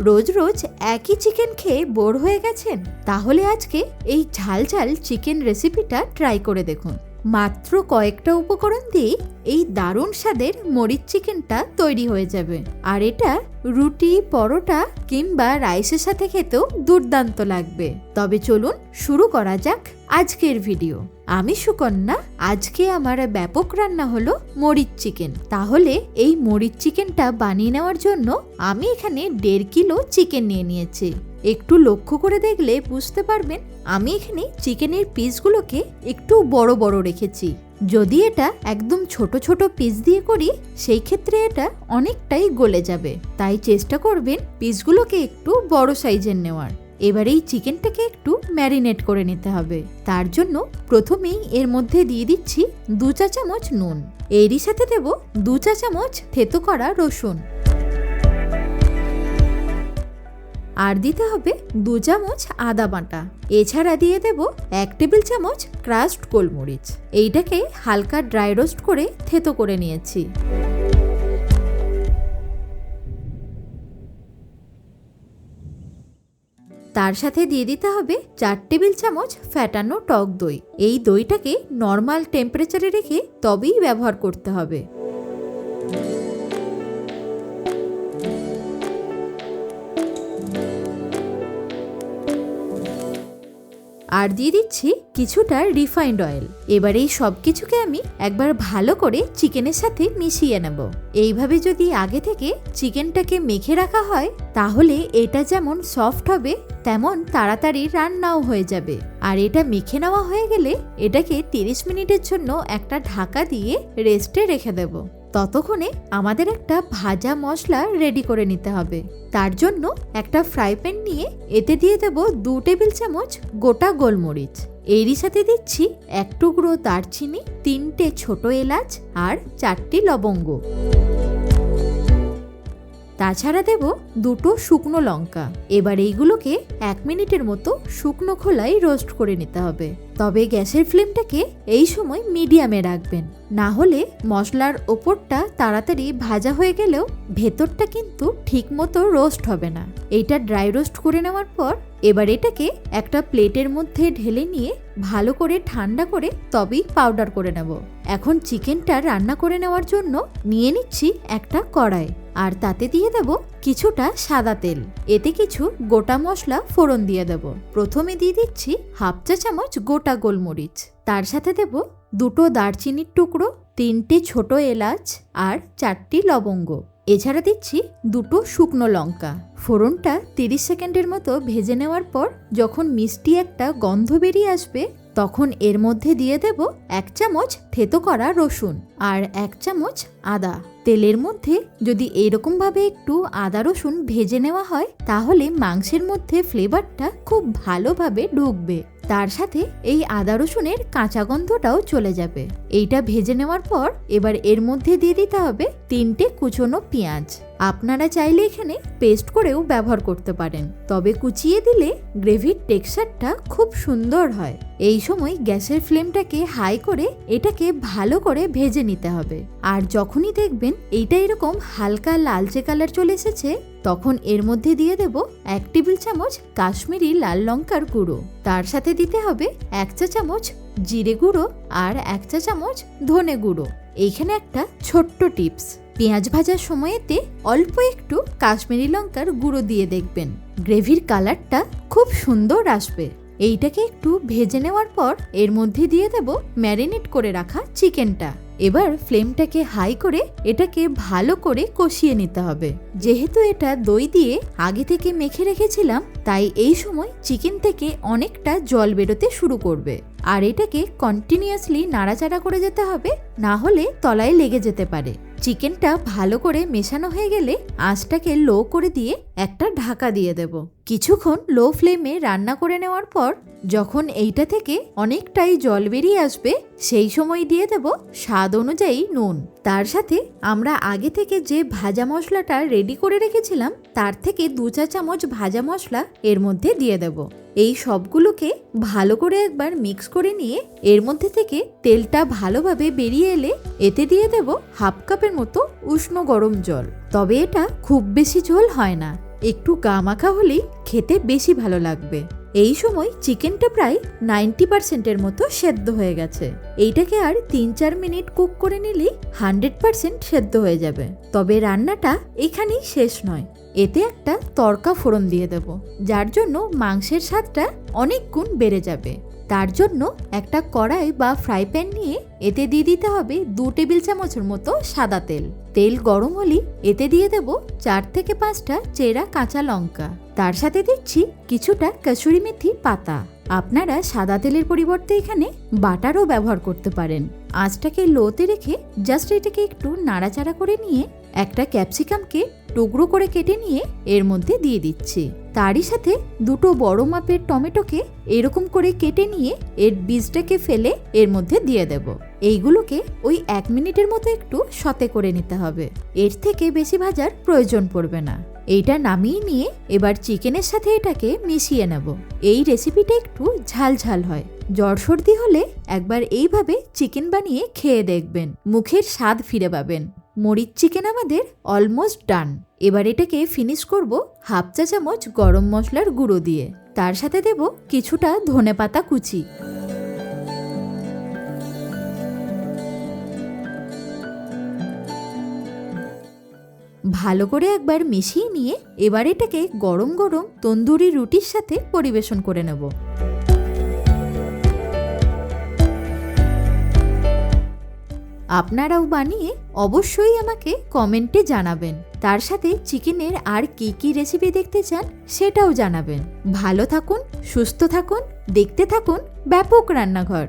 রোজ রোজ একই চিকেন খেয়ে বোর হয়ে গেছেন? তাহলে আজকে এই ঝাল ঝাল চিকেন রেসিপিটা ট্রাই করে দেখুন। মাত্র কয়েকটা উপকরণ দিয়ে এই দারুণ স্বাদের মরিচ চিকেনটা তৈরি হয়ে যাবে। আর এটা রুটি, পরোটা কিংবা রাইসের সাথে খেতেও দুর্দান্ত লাগবে। তবে চলুন শুরু করা যাক আজকের ভিডিও। আমি সুকন্যা। আজকে আমার ব্যাপক রান্না হলো মরিচ চিকেন। তাহলে এই মরিচ চিকেনটা বানিয়ে নেওয়ার জন্য আমি এখানে 1.5 কিলো চিকেন নিয়ে নিয়েছি। একটু লক্ষ্য করে দেখলে বুঝতে পারবেন আমি এখানে চিকেনের পিসগুলোকে একটু বড় বড় রেখেছি। যদি এটা একদম ছোট ছোট পিস দিয়ে করি সেই ক্ষেত্রে এটা অনেকটাই গলে যাবে, তাই চেষ্টা করবেন পিসগুলোকে একটু বড় সাইজের নেওয়ার। এবার এই চিকেনটাকে একটু ম্যারিনেট করে নিতে হবে। তার জন্য প্রথমেই এর মধ্যে দিয়ে দিচ্ছি 2 চা চামচ নুন। এরই সাথে দেব 2 চা চামচ থেতো করা রসুন। আর দিতে হবে 2 চামচ আদা বাটা। এছাড়া দিয়ে দেব 1 টেবিল চামচ ক্রাশড গোলমরিচ। এইটাকে হালকা ড্রাই রোস্ট করে থেতো করে নিয়েছি। তার সাথে দিয়ে দিতে হবে 4 টেবিল চামচ ফ্যাটানো টক দই। এই দইটাকে নর্মাল টেম্পারেচারে রেখে তবেই ব্যবহার করতে হবে। আর দিয়ে দিচ্ছি কিছুটা রিফাইন্ড অয়েল। এবার এই সব কিছুকে আমি একবার ভালো করে চিকেনের সাথে মিশিয়ে নেব। এইভাবে যদি আগে থেকে চিকেনটাকে মেখে রাখা হয় তাহলে এটা যেমন সফট হবে তেমন তাড়াতাড়ি রান্নাও হয়ে যাবে। আর এটা মেখে নেওয়া হয়ে গেলে এটাকে 30 মিনিটের জন্য একটা ঢাকা দিয়ে রেস্টে রেখে দেব। ততক্ষণে আমাদের একটা ভাজা মশলা রেডি করে নিতে হবে। তার জন্য একটা ফ্রাই প্যান নিয়ে এতে দিয়ে দেব 2 টেবিল চামচ গোটা গোলমরিচ। এরই সাথে দিচ্ছি 1 টুকরো দারচিনি, 3টে ছোট এলাচ আর 4টি লবঙ্গ। তাছাড়া দেব 2টো শুকনো লঙ্কা। এবার এইগুলোকে 1 মিনিটের মতো শুকনো খোলায় রোস্ট করে নিতে হবে। তবে গ্যাসের ফ্লেমটাকে এই সময় মিডিয়ামে রাখবেন, না হলে মশলার ওপরটা তাড়াতাড়ি ভাজা হয়ে গেলেও ভেতরটা কিন্তু ঠিক মতো রোস্ট হবে না। এইটা ড্রাই রোস্ট করে নেওয়ার পর এবার এটাকে একটা প্লেটের মধ্যে ঢেলে নিয়ে ভালো করে ঠান্ডা করে তবেই পাউডার করে নেব। এখন চিকেনটা রান্না করে নেওয়ার জন্য নিয়ে নিচ্ছি একটা কড়াই। আর তাতে দিয়ে দেব কিছুটা সাদা তেল। এতে কিছু গোটা মশলা ফোড়ন দিয়ে দেব। প্রথমে দিয়ে দিচ্ছি 1/2 চা চামচ গোটা গোলমরিচ। তার সাথে দেব 2টো দারচিনির টুকরো, 3টে ছোট এলাচ আর 4টি লবঙ্গ। এছাড়া দিচ্ছি 2টো শুকনো লঙ্কা। ফোড়নটা 30 সেকেন্ডের মতো ভেজে নেওয়ার পর যখন মিষ্টি একটা গন্ধ বেরিয়ে আসবে তখন এর মধ্যে দিয়ে দেব 1 চামচ থেতো করা রসুন আর 1 চামচ আদা। তেলের মধ্যে যদি এরকম ভাবে একটু আদা রসুন ভেজে নেওয়া হয় তাহলে মাংসের মধ্যে ফ্লেভারটা খুব ভালোভাবে ঢুকবে। তার সাথে এই আদা রসুনের কাঁচা গন্ধটাও চলে যাবে। এইটা ভেজে নেওয়ার পর এবার এর মধ্যে দিয়ে দিতে হবে 3টে কুচনো পেঁয়াজ। আপনারা চাইলে এখানে পেস্ট করেও ব্যবহার করতে পারেন, তবে কুচিয়ে দিলে গ্রেভির টেক্সচারটা খুব সুন্দর হয়। এই সময় গ্যাসের ফ্লেমটাকে হাই করে এটাকে ভালো করে ভেজে নিতে হবে। আর যখনই দেখবেন এইটা এরকম হালকা লালচে কালার চলে এসেছে তখন এর মধ্যে দিয়ে দেব 1 টেবিল চামচ কাশ্মীরি লাল লঙ্কার গুঁড়ো। তার সাথে দিতে হবে 1 চা চামচ জিরে গুঁড়ো আর 1 চা চামচ ধনে গুঁড়ো। এইখানে একটা ছোট্ট টিপস, পেঁয়াজ ভাজার সময়তে অল্প একটু কাশ্মীরি লঙ্কার গুঁড়ো দিয়ে দেখবেন, গ্রেভির কালারটা খুব সুন্দর আসবে। এইটাকে একটু ভেজে নেওয়ার পর এর মধ্যে দিয়ে দেব ম্যারিনেট করে রাখা চিকেনটা। এবার ফ্লেমটাকে হাই করে এটাকে ভালো করে কষিয়ে নিতে হবে। যেহেতু এটা দই দিয়ে আগে থেকে মেখে রেখেছিলাম তাই এই সময় চিকেন থেকে অনেকটা জল বেরোতে শুরু করবে। আর এটাকে কন্টিনিউয়াসলি নাড়াচাড়া করে যেতে হবে, না হলে তলায় লেগে যেতে পারে। চিকেনটা ভালো করে মেশানো হয়ে গেলে আঁচটাকে লো করে দিয়ে একটা ঢাকা দিয়ে দেব। কিছুক্ষণ লো ফ্লেমে রান্না করে নেওয়ার পর যখন এইটা থেকে অনেকটাই জল বেরিয়ে আসবে সেই সময় দিয়ে দেব স্বাদ অনুযায়ী নুন। তার সাথে আমরা আগে থেকে যে ভাজা মশলাটা রেডি করে রেখেছিলাম তার থেকে 2 চা চামচ ভাজা মশলা এর মধ্যে দিয়ে দেব। এই সবগুলোকে ভালো করে একবার মিক্স করে নিয়ে এর মধ্যে থেকে তেলটা ভালোভাবে বেরিয়ে এলে এতে দিয়ে দেব 1/2 কাপের মতো উষ্ণ গরম জল। তবে এটা খুব বেশি ঝোল হয় না। একটু গা মাখা হলেই খেতে বেশি ভালো লাগবে। এই সময় চিকেনটা প্রায় 90%-এর মতো সেদ্ধ হয়ে গেছে। এইটাকে আর 3-4 মিনিট কুক করে নিলেই 100% সেদ্ধ হয়ে যাবে। তবে রান্নাটা এখানেই শেষ নয়, এতে একটা তড়কা ফোড়ন দিয়ে দেব, যার জন্য মাংসের স্বাদটা অনেক গুণ বেড়ে যাবে। তার জন্য একটা কড়াই বা ফ্রাই প্যান নিয়ে এতে দিয়ে দিতে হবে 2 টেবিল চামচের মতো সাদা তেল। তেল গরম হলে এতে দিয়ে দেব 4 থেকে 5টা চেরা কাঁচা লঙ্কা। তার সাথে দিচ্ছি কিছুটা কসুরি মেথি পাতা। আপনারা সাদা তেলের পরিবর্তে এখানে বাটারও ব্যবহার করতে পারেন। আঁচটাকে লোতে রেখে জাস্ট এটাকে একটু নাড়াচাড়া করে নিয়ে একটা ক্যাপসিকামকে টুকরো করে কেটে নিয়ে এর মধ্যে দিয়ে দিচ্ছি। তারই সাথে 2টো বড় মাপের টমেটোকে এরকম করে কেটে নিয়ে এর বীজটাকে ফেলে এর মধ্যে দিয়ে দেব। এইগুলোকে ওই 1 মিনিটের মতো একটু সতে করে নিতে হবে, এর থেকে বেশি ভাজার প্রয়োজন পড়বে না। এইটা নামিয়ে নিয়ে এবার চিকেনের সাথে এটাকে মিশিয়ে নেব। এই রেসিপিটা একটু ঝাল ঝাল হয়। জ্বর সর্দি হলে একবার এইভাবে চিকেন বানিয়ে খেয়ে দেখবেন, মুখের স্বাদ ফিরে পাবেন। মরিচ চিকেন আমাদের অলমোস্ট ডান। এবার এটাকে ফিনিশ করব 1/2 চা চামচ গরম মশলার গুঁড়ো দিয়ে। তার সাথে দেব কিছুটা ধনেপাতা কুচি। ভালো করে একবার মিশিয়ে নিয়ে এবার এটাকে গরম গরম তন্দুরি রুটির সাথে পরিবেশন করে নেব। আপনারাও বানিয়ে অবশ্যই আমাকে কমেন্টে জানাবেন। তার সাথে চিকেনের আর কি কি রেসিপি দেখতে চান সেটাও জানাবেন। ভালো থাকুন, সুস্থ থাকুন, দেখতে থাকুন ব্যাপক রান্নাঘর।